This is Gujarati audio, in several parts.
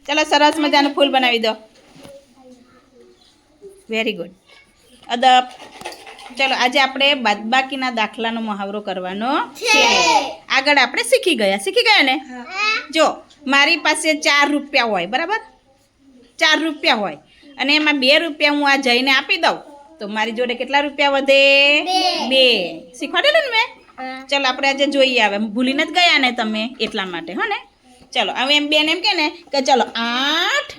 ચલો સરસ મજાનું ફૂલ બનાવી દો. Very good. અદબ. ચલો આજે આપણે બાદબાકીના દાખલાનો મહાવરો કરવાનો છે. આગળ આપણે શીખી ગયા ને? જો મારી પાસે 4 રૂપિયા હોય, બરાબર? 4 રૂપિયા હોય અને એમાં 2 રૂપિયા હું આ જઈને આપી દઉં તો મારી જોડે કેટલા રૂપિયા વધે? 2. શીખવાડેલું ને મેં? ચલો આપણે આજે જોઈએ. હવે ભૂલીને જ ગયા ને તમે, એટલા માટે. હો ને? ચલો હવે એમ બેન એમ કે ને કે ચલો 8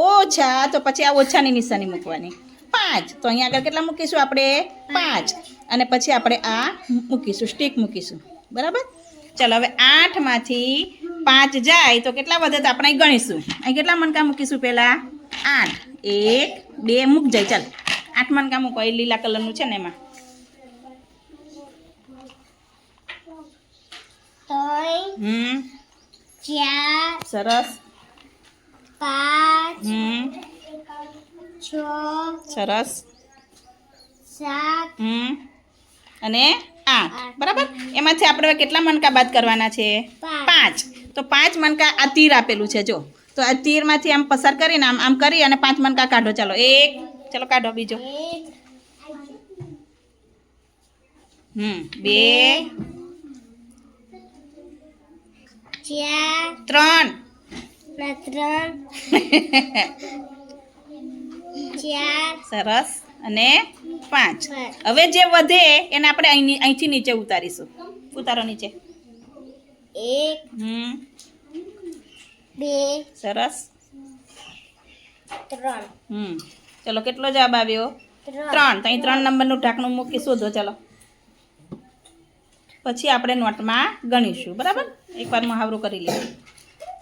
ઓછા, તો પછી આ ઓછાની નિશાની મૂકવાની. 5, તો અહીંયા આગળ કેટલા મૂકીશું આપણે? 5. અને પછી આપણે આ મૂકીશું, સ્ટીક મૂકીશું, બરાબર? ચલો હવે 8 માંથી 5 જાય તો કેટલા વધે? તો આપણે અહીં ગણીશું. અહીં કેટલા મણકા મૂકીશું પહેલાં? 8. 1 2 મૂક જાય. ચાલ 8 મણકા મૂકો. એ લીલા કલરનું છે ને એમાં. 3 4 સરસ. 5 6 સરસ. 7 અને 8, બરાબર? એમાંથી આપણે કેટલા મણકા બાદ કરવાના છે? 5. તો 5 મણકા આ તીર આપેલું છે, જો. તો આ તીરમાંથી આમ પસાર કરીને આમ કરી અને 5 મણકા કાઢો. ચાલો 1, ચલો કાઢો. બીજો 2 3 સરસ. અને 5. હવે જે વધે એને આપણે અહીંથી નીચે ઉતારીશું. ઉતારો નીચે. 1 2 સરસ. 3 ચલો કેટલો જવાબ આવ્યો? 3. તો અહીં 3 નંબરનું ઢાંકણું મૂકી શોધો. ચલો પછી આપણે નોટમાં ગણીશું, બરાબર? એકવાર મહાવરો કરી લઈએ.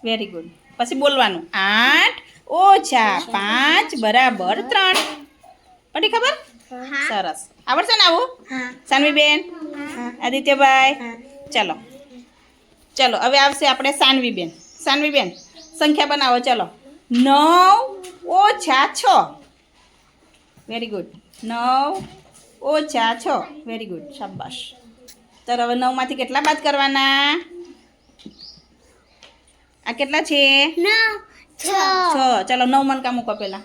Very good. પછી બોલવાનું 8 ઓછા 5 બરાબર 3. પડી ખબર? સરસ. આવડશે ને આવું? સાનવીબેન, આદિત્યભાઈ? ચલો ચલો હવે આવશે આપણે સાનવીબેન. સાનવીબેન સંખ્યા બનાવો. ચલો 9 ઓછા 6. Very good. 9 ઓછા 6. Very good. શાબાશ. ચાલો હવે 9 માંથી કેટલા બાદ કરવાના? આ કેટલા છે? 6. ચાલો 9 મણકા મૂકો પહેલા.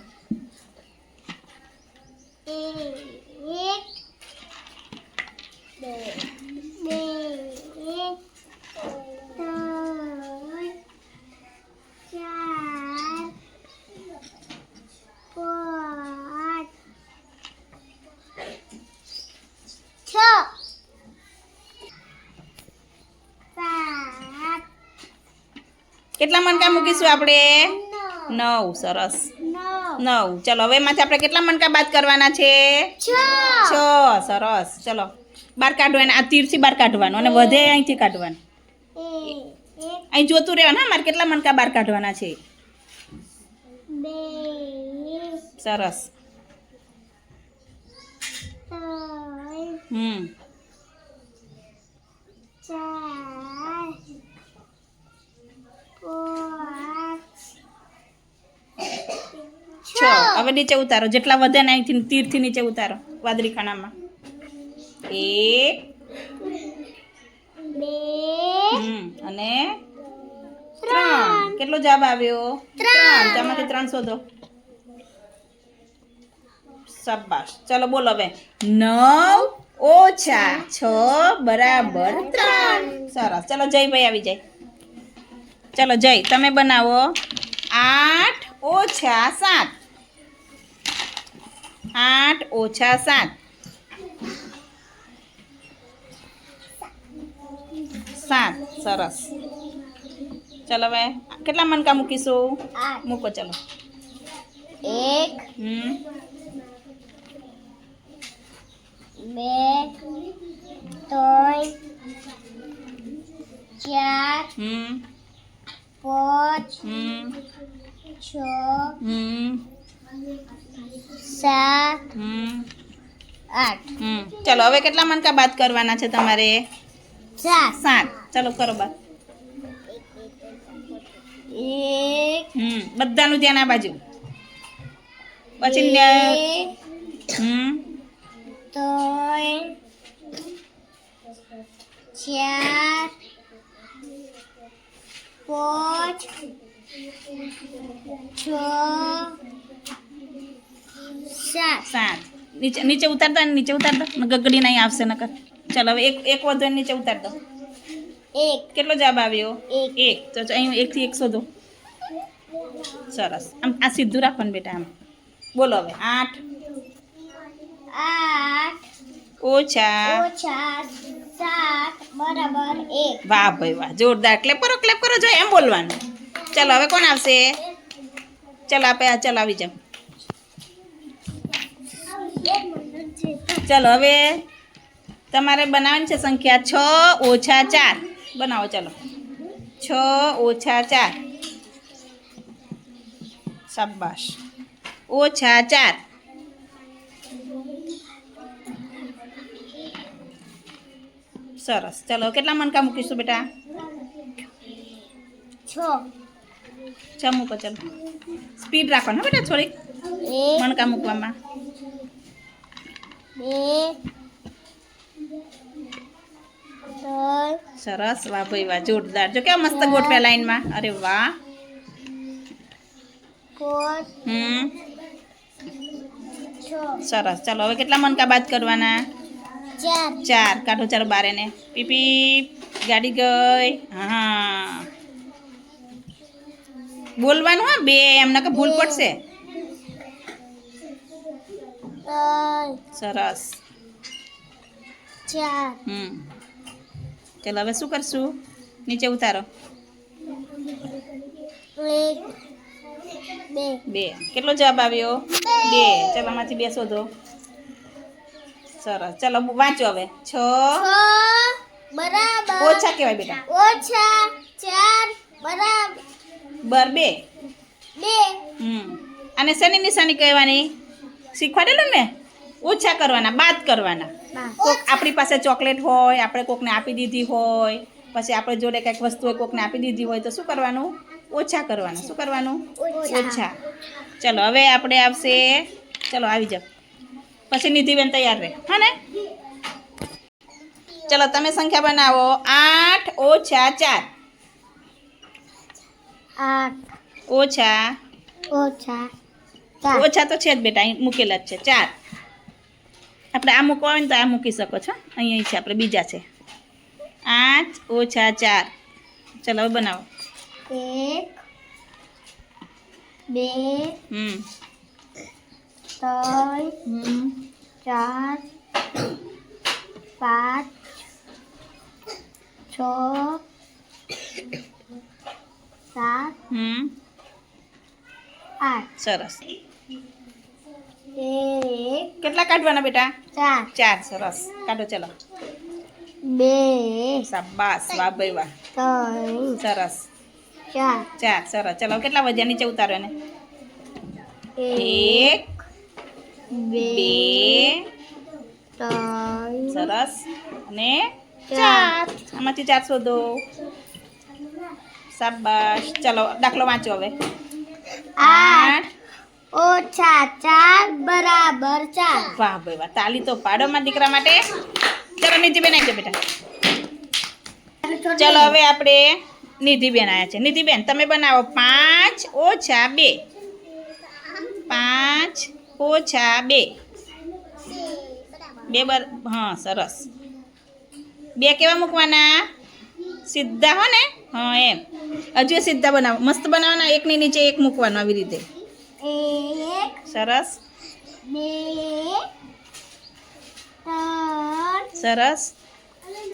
7 કેટલા મણકા મૂકીશું આપણે? 9. સરસ. 9. ચલો હવે એમાંથી આપણે કેટલા મણકા બાદ કરવાના છે? 6. સરસ. ચલો બહાર કાઢવાનું. આ તીરથી બહાર કાઢવાનું અને વધે અહીંથી કાઢવાનું. અહીં જોતું રહેવાનું. હા, મારે કેટલા મણકા બહાર કાઢવાના છે? 2 સરસ. 3 4 6. હવે નીચે ઉતારો. જેટલા વધે ને અહીંથી તીરથી નીચે ઉતારો. વાદળી ખાનામાં 1 2 અને 3. કેટલો જવાબ આવ્યો? 3. તેમાંથી 3 શોધો. શાબાશ. ચલો બોલો હવે. 9 ઓછા 6 બરાબર 3. સરસ. ચલો જયભાઈ આવી જાય. ચલો જય તમે બનાવો. 8 ઓછા 7. 8 ઓછા 7. 7. સરસ. ચલો હવે કેટલા મણકા મૂકીશું? 8 મૂકો. ચલો 1 2 3 4 5 6 7 8 ચલો હવે કેટલા મણકા બાદ કરવાના છે તમારે? 7 ચલો કરો બાદ. 1 બધાનું ધ્યાન આ બાજુ. પછી 3 4 5 છ સાત 7 નીચે નીચે ઉતાર દો, નીચે ઉતાર દો, ગગડી નહીં આવશે નકર. ચાલો હવે એક વધુ એને નીચે ઉતાર દો. એક કેટલો જવાબ આવ્યો? એક. 1. તો અહીં 1 થી 1 શોધો. સરસ. આમ આ સીધું રાખવાનું બેટા. આમ બોલો હવે. 8 આઠ ઓછા. ઓછા સાત બરાબર 1. વાહ ભાઈ વાહ, જોરદાર. ક્લેપ કરો જો એમ બોલવાનું. ચાલો હવે કોણ આવશે? ચાલો ચાલો આવી જાઓ. ચાલો હવે તમારે બનાવવાની છે સંખ્યા 6 ઓછા 4. બનાવો ચાલો. 6 ઓછા 4. શાબાશ. ઓછા 4. સરસ. ચાલો કેટલા મણકા મૂકીશું બેટા? 6 મૂકો. ચાલો સ્પીડ રાખવાનું હો બેટા, થોડીક 1 મણકા મૂકવામાં. 2 3 સરસ. વાહ ભાઈ વાહ, જોરદાર. જો કેવા મસ્ત ગોઠવ્યા લાઈનમાં. અરે વાહ. 4 6 સરસ. ચાલો હવે કેટલા મણકા બાદ કરવાના? 4 4. કાઢો ચાલો બાર એને. પીપી ગાડી ગઈ. હા બોલવાનું હા 2 એમ નકર ભૂલ પડશે. 3 સરસ. 4 ચાલો હવે શું કરશું? નીચે ઉતારો. 1 2 2. કેટલો જવાબ આવ્યો? 2. ચાલો આમાંથી 2 શોધો. સરસ. ચાલો વાંચો હવે. 6 બરાબર ઓછા કહેવાય બેટા. ઓછા 4 બરાબર 2. 2 અને શેની નિશાની કહેવાની? શીખવાડેલું ને? ઓછા કરવાના, બાદ કરવાના. કોક આપણી પાસે ચોકલેટ હોય, આપણે કોકને આપી દીધી હોય, પછી આપણે જોડે કંઈક વસ્તુ હોય કોકને આપી દીધી હોય, તો શું કરવાનું? ઓછા કરવાના. શું કરવાનું? ઓછા. ચલો હવે આપણે આવશે. ચલો આવી જાઓ. પછી નિધિબેન તૈયાર રહે. હા ને? ચલો તમે સંખ્યા બનાવો. 8 ઓછા 4. 8 ઓછા. ઓછા 4 ઓછા તો છે જ બેટા, અહીં મૂકેલા જ છે. 4. આપણે આ મૂકવા હોય ને તો આ મૂકી શકો છો. અહીં છે આપણે બીજા છે. 8 ઓછા 4. ચલો હવે બનાવો. 1 2 3 4 5 6 7 8 સરસ. 1 કેટલા કાઢવાના બેટા? 4 4. સરસ. કાઢો ચલો. 2 શાબાશ. વાહ ભાઈ વાહ. 3 સરસ. 4 4. સરસ. ચલો કેટલા વધ્યા? નીચે ઉતારો એને. 1 2 3 સરસ. અને 4. આમાંથી 4 શોધો. શાબાશ. ચલો દાખલો વાંચો હવે. 8 ઓછા 4 બરાબર 4 વાહ ભાઈ વાહ. તાલી તો પાડો મારા દીકરા માટે. ચલો નિધિબેન આવી જાઓ બેટા. ચલો હવે આપણે નિધિબેન આવ્યા છે. નિધિબેન તમે બનાવો. 5 ઓછા 2. 5 ઓછા 2. 2 હા સરસ. 2 કેવા મૂકવાના? સીધા હો ને? હા એમ. હજુ સીધા બનાવો. મસ્ત બનાવવાના. એકની નીચે એક મૂકવાનું આવી રીતે. 1 સરસ. 2 3 સરસ.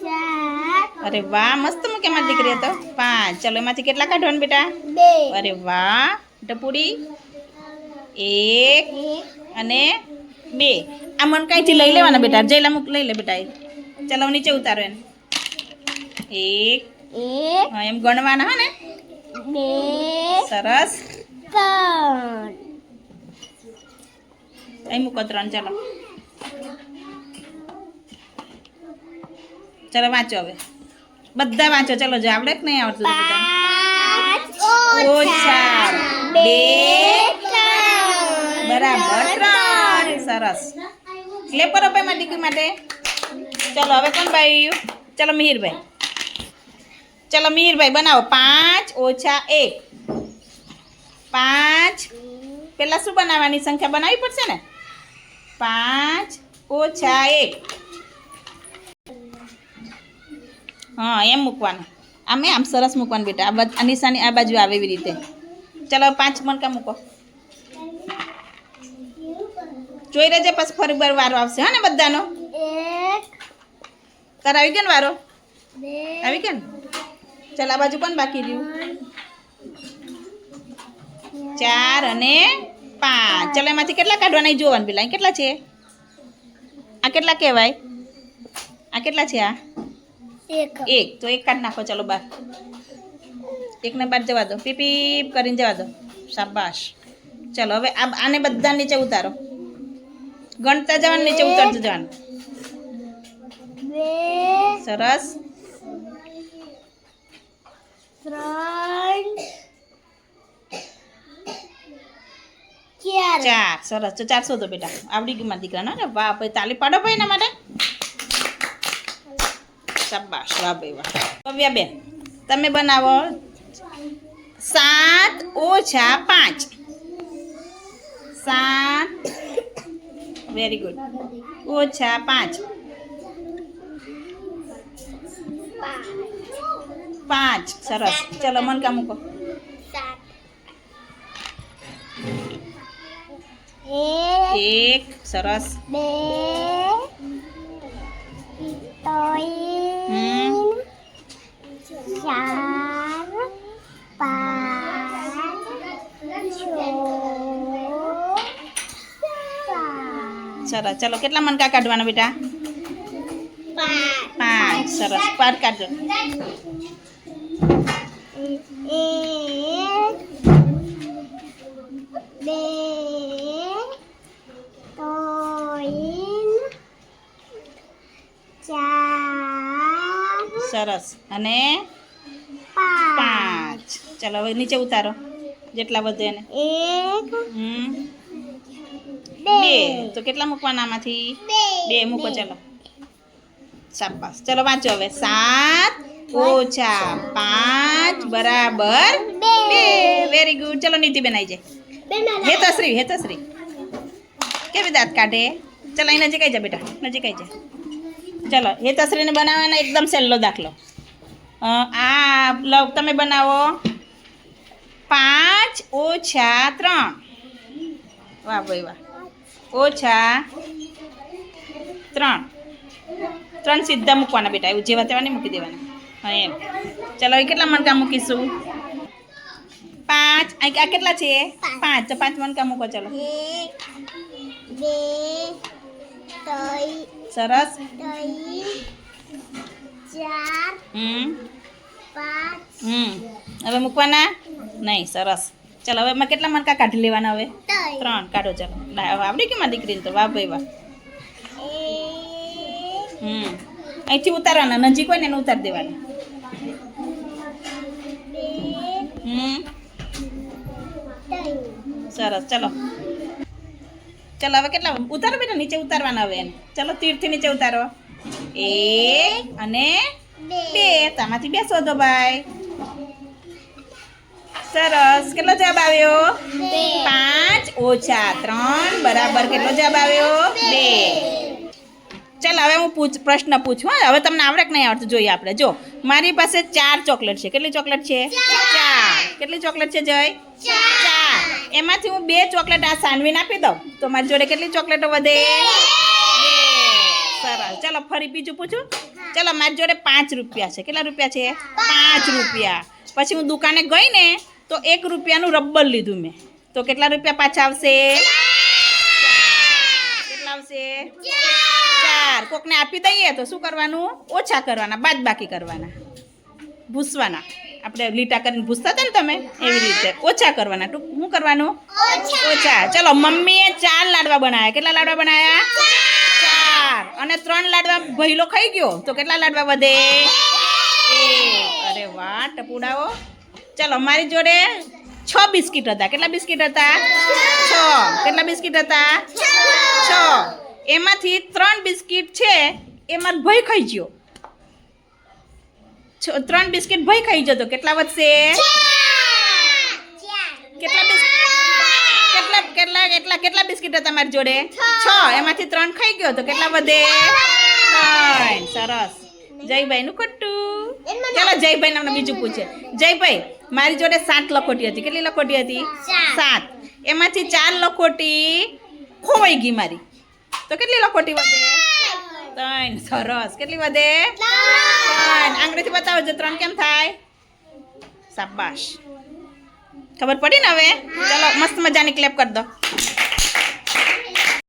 4 અરે વાહ, મસ્ત મૂકે મારી દીકરી તો. 5. ચલો એમાંથી કેટલા કાઢવાનું બેટા? 2 અરે વાહ. ટપુડી 1 અને 2. આ મણકાઈથી લઈ લેવાના બેટા. જઈલા મૂક લઈ લે બેટા. ચલો નીચે ઉતારો એને. 1 1 હા એમ ગણવાના હા ને? 2 સરસ. 3 અહીં મૂકો 3. ચલો ચલો વાંચો હવે. બધા વાંચો. ચલો જો આવડે કે નહીં આવડતું બધા? 5 ઓછા 2 બરાબર 3. સરસ. ક્લેપ કરો ભાઈ મારી દીકરી માટે. ચલો હવે કોણ ભાઈ? ચલો મિહિરભાઈ. ચલો મિહિરભાઈ બનાવો. 5 ઓછા 1. 5 પેલા શું બનાવવાની સંખ્યા બનાવવી પડશે ને 5 ઓછા 1. હા એમ મૂકવાનું આમ સરસ મૂકવાનું બેટા આ નિશાની આ બાજુ આવે એવી રીતે. ચલો 5 મણકા મૂકો. જોઈ રહેજે પછી ફરી વાર વારો આવશે હા ને બધાનો. 1 તાર આવી ગયો ને વારો 2 આવી ગયો ને. ચાલ આ બાજુ પણ બાકી રહ્યું 4 અને 5. ચલો એમાંથી કેટલા કાઢવાના એ જોવાનું પેલા અહીં કેટલા છે આ કેટલા કહેવાય આ કેટલા છે આ 1 1 તો 1 કાઢ નાખો. ચલો બાર 1 ને બાર જવા દો પીપ પીપ કરીને જવા દો. શાબાશ. ચલો હવે આને બધા નીચે ઉતારો ગણતા જવાનું નીચે ઉતારતું જવાનું. 2 સરસ 3 4 4 સરસ તો 4 શોધો બેટા આવડી ગયું મારા દીકરાને. અરે વાહ ભાઈ તાલી પાડો ભાઈ એના માટે. શાબાશ વાહ ભાઈ વાહ. ભવ્યા બેન તમે બનાવો 7 ઓછા 5. 7 વેરી ગુડ ઓછા 5. 5 સરસ. ચલો મનકા મૂકો. 1 સરસ 2 હમ 4 5 સરસ. ચલો કેટલા મનકા કાઢવાના બેટા 5 સરસ. પાર કાઢજો. 1 2 3 4 સરસ અને 5. ચલો હવે નીચે ઉતારો જેટલા વધે એને. 1 2 તો કેટલા મૂકવાના આમાંથી 2 મૂકો. ચલો શાબાશ. ચલો વાંચો હવે 7 ઓછા 5 બરાબર 2. Very good. ચલો નીતિબેન આવી જાય. હેતશ્રી કેવી દાંત કાઢે. ચલો અહીં નજીક આવી જા બેટા નજીક આવી જા. ચલો હેતશ્રીને બનાવવાનો એકદમ સહેલો દાખલો. આ લવ તમે બનાવો 5 ઓછા 3. વાહ ભાઈ વાહ. ઓછા 3 સીધા મૂકવાના બેટા એવું જેવા તેવા નહીં મૂકી દેવાના. હા એમ. ચલો હવે કેટલા મણકા મૂકીશું 5. આ કેટલા છે 5 તો 5 મણકા મૂકો. ચલો 1 2 3 સરસ 4 5 હવે મૂકવાના નહીં. સરસ. ચાલો હવે એમાં કેટલા મણકા કાઢી લેવાના હવે 3 કાઢો. ચાલો આવડી કે મારી દીકરીને તો વાહ ભાઈ વાહ. અહીંથી ઉતારવાના નજીક હોય ને એને ઉતારી દેવાના. સરસ. ચલો ચલો હવે કેટલા ઉતારો બેટા નીચે ઉતારવાના હવે એને. ચલો તીરથી નીચે ઉતારો 1 અને 2. તામાંથી 2 શોધો ભાઈ. સરસ. કેટલો જવાબ આવ્યો 5 ઓછા 3 બરાબર કેટલો જવાબ આવ્યો 2. ચાલ હવે હું પ્રશ્ન પૂછું. હા હવે તમને આવડે કે નહીં આવડતું જોઈએ આપણે. જો મારી પાસે 4 ચોકલેટ છે. કેટલી ચોકલેટ છે 4. કેટલી ચોકલેટ છે જય 4. એમાંથી હું 2 ચોકલેટ આ સાનવીને આપી દઉં તો મારી જોડે કેટલી ચોકલેટો વધે 2. સરસ. ચાલો ફરી બીજું પૂછું. ચાલો મારી જોડે 5 રૂપિયા છે. કેટલા રૂપિયા છે 5 રૂપિયા. પછી હું દુકાને ગઈ ને તો 1 રૂપિયાનું રબર લીધું મેં તો કેટલા રૂપિયા પાછા આવશે 4. કેટલા આવશે 4. કોકને આપી દઈએ તો શું કરવાનું ઓછા કરવાના બાદ બાકી કરવાના ભૂસવાના. આપણે લીટા કરીને ભૂસતા હતા ને તમે એવી રીતે ઓછા કરવાના. શું કરવાનું ઓછા. ચલો મમ્મીએ 4 લાડવા બનાવ્યા. કેટલા લાડવા બનાવ્યા 4 અને 3 લાડવા ભઈલો ખાઈ ગયો તો કેટલા લાડવા વધે 1. અરે વાહ ટપુડાઓ. ચલો મારી જોડે 6 બિસ્કિટ હતા. કેટલા બિસ્કિટ હતા 6. કેટલા બિસ્કિટ હતા 6. એમાંથી 3 બિસ્કિટ છે એમાં ભઈ ખાઈ ગયો. 3 બિસ્કિટ ભઈ ખાઈ જતો કેટલા વધશે 4. કેટલા બિસ્કિટ બિસ્કિટ હતા મારી જોડે 6 એમાંથી 3 ખાઈ ગયો તો કેટલા વધે 3 સરસ જયભાઈનું ખોટું ચાલો જયભાઈ નામનું બીજું પૂછે જયભાઈ મારી જોડે 7 લખોટી હતી કેટલી લખોટી હતી 7 એમાંથી 4 લખોટી ખોવાઈ ગઈ મારી તો કેટલી લખોટી વધે 3 સરસ કેટલી વધે 3 આંગળીથી બતાવજો 3 કેમ થાય શાબાશ ખબર પડી ને હવે ચલો મસ્ત મજાની ક્લેપ કરી દો